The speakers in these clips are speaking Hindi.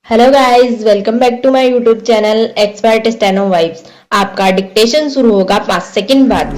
Hello guys, welcome back to my YouTube channel expert steno vibes. आपका डिक्टेशन शुरू होगा 5 सेकंड बाद।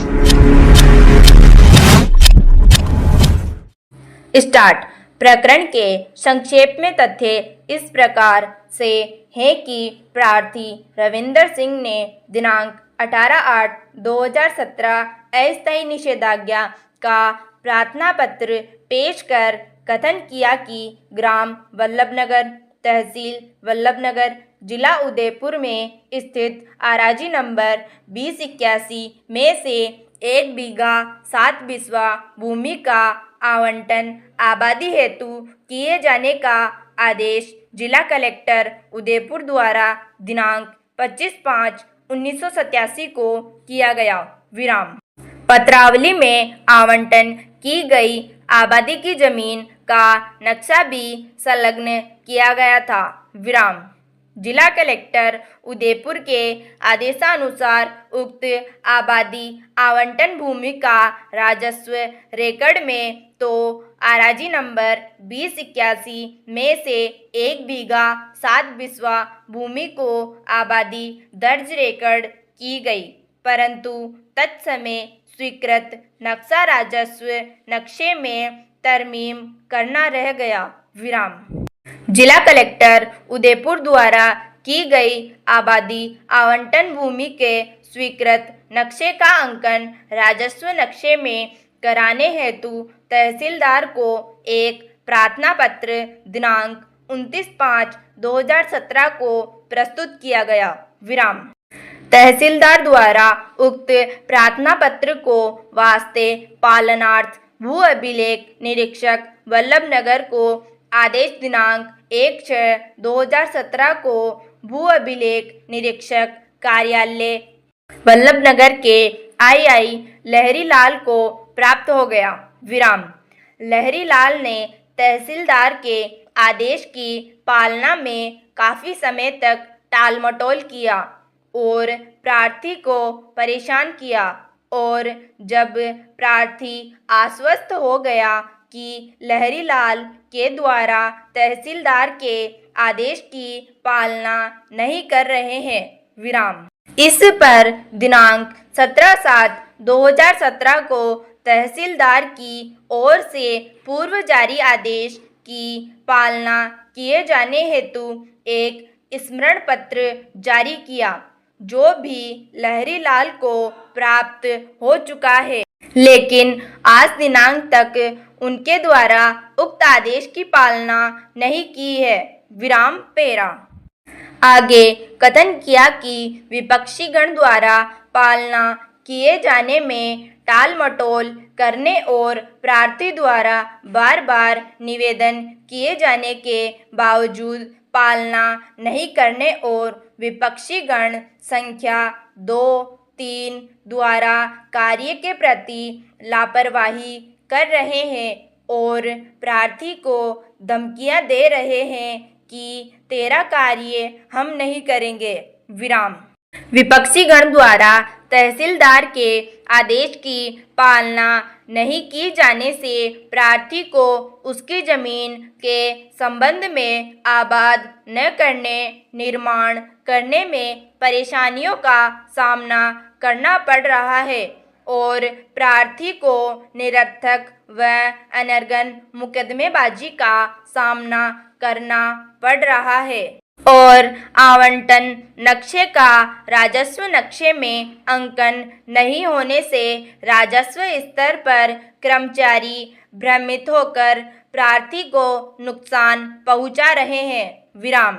स्टार्ट। प्रकरण के संक्षेप में तथ्य इस प्रकार से हैं कि प्रार्थी रविंदर सिंह ने दिनांक 18/8/2017 अस्थायी निषेधाज्ञा का प्रार्थना पत्र पेश कर कथन किया कि ग्राम वल्लभनगर, तहसील वल्लभनगर, जिला उदयपुर में स्थित आराजी नंबर 2081 में से 1 बीघा 7 बिस्वा भूमि का आवंटन आबादी हेतु किए जाने का आदेश जिला कलेक्टर उदयपुर द्वारा दिनांक 25/5/1987 को किया गया। विराम। पत्रावली में आवंटन की गई आबादी की जमीन का नक्शा भी संलग्न किया गया था। विराम। जिला कलेक्टर उदयपुर के आदेशानुसार उक्त आबादी आवंटन भूमि का राजस्व रिकॉर्ड में तो आराजी नंबर 2081 में से 1 बीघा 7 बिस्वा भूमि को आबादी दर्ज रिकॉर्ड की गई, परंतु तत्समय स्वीकृत नक्शा राजस्व नक्शे में तरमीम करना रह गया। विराम। जिला कलेक्टर उदयपुर द्वारा की गई आबादी आवंटन भूमि के स्वीकृत नक्शे का अंकन राजस्व नक्शे में कराने हेतु तहसीलदार को एक प्रार्थना पत्र दिनांक 29/5/2017 को प्रस्तुत किया गया। विराम। तहसीलदार द्वारा उक्त प्रार्थना पत्र को वास्ते पालनार्थ भू अभिलेख निरीक्षक वल्लभनगर को आदेश दिनांक 1/6/2017 को भू अभिलेख निरीक्षक कार्यालय वल्लभनगर के आई लहरी लाल को प्राप्त हो गया। विराम। लहरी लाल ने तहसीलदार के आदेश की पालना में काफ़ी समय तक टालमटोल किया और प्रार्थी को परेशान किया, और जब प्रार्थी आश्वस्त हो गया कि लहरी लाल के द्वारा तहसीलदार के आदेश की पालना नहीं कर रहे हैं। विराम। इस पर दिनांक 17/7/2017 को तहसीलदार की ओर से पूर्व जारी आदेश की पालना किए जाने हेतु एक स्मरण पत्र जारी किया, जो भी लहरी लाल को प्राप्त हो चुका है, लेकिन आज दिनांक तक उनके द्वारा उक्त आदेश की पालना नहीं की है। विराम। पेरा। आगे कथन किया कि विपक्षी गण द्वारा पालना किए जाने में टालमटोल करने और प्रार्थी द्वारा बार बार निवेदन किए जाने के बावजूद पालना नहीं करने और विपक्षी गण संख्या 2-3 द्वारा कार्य के प्रति लापरवाही कर रहे हैं और प्रार्थी को धमकियां दे रहे हैं कि तेरा कार्य हम नहीं करेंगे। विराम। विपक्षी गण द्वारा तहसीलदार के आदेश की पालना नहीं की जाने से प्रार्थी को उसकी जमीन के संबंध में आबाद न करने, निर्माण करने में परेशानियों का सामना करना पड़ रहा है और प्रार्थी को निरर्थक व अनर्गन मुकदमेबाजी का सामना करना पड़ रहा है और आवंटन नक्शे का राजस्व नक्शे में अंकन नहीं होने से राजस्व स्तर पर कर्मचारी भ्रमित होकर प्रार्थी को नुकसान पहुंचा रहे हैं। विराम।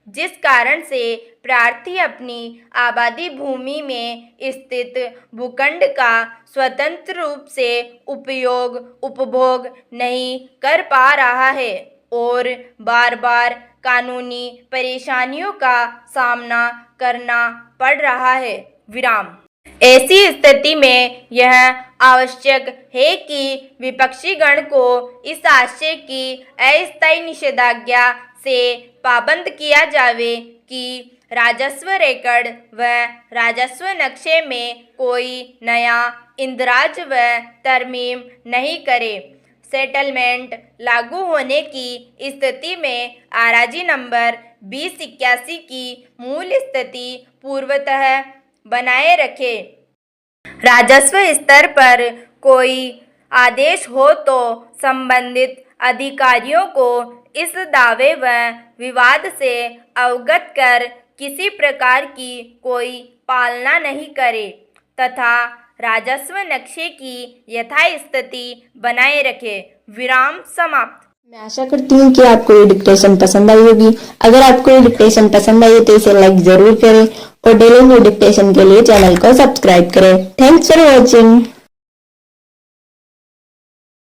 जिस कारण से प्रार्थी अपनी आबादी भूमि में स्थित भूखंड का स्वतंत्र रूप से उपयोग उपभोग नहीं कर पा रहा है और बार बार कानूनी परेशानियों का सामना करना पड़ रहा है। विराम। ऐसी स्थिति में यह आवश्यक है कि विपक्षी गण को इस आशय की अस्थायी निषेधाज्ञा से पाबंद किया जावे कि राजस्व रिकॉर्ड व राजस्व नक्शे में कोई नया इंदराज व तरमीम नहीं करे। सेटलमेंट लागू होने की स्थिति में आरजी नंबर 2081 की मूल स्थिति पूर्वतः बनाए रखें। राजस्व स्तर पर कोई आदेश हो तो संबंधित अधिकारियों को इस दावे व विवाद से अवगत कर किसी प्रकार की कोई पालना नहीं करे तथा राजस्व नक्शे की यथास्थिति बनाए रखे। विराम समाप्त। मैं आशा करती हूँ कि आपको ये डिक्टेशन पसंद आई होगी। अगर आपको ये डिक्टेशन पसंद आई है तो इसे लाइक जरूर करें और डेली न्यू डिक्टेशन के लिए चैनल को सब्सक्राइब करें। Thanks for watching.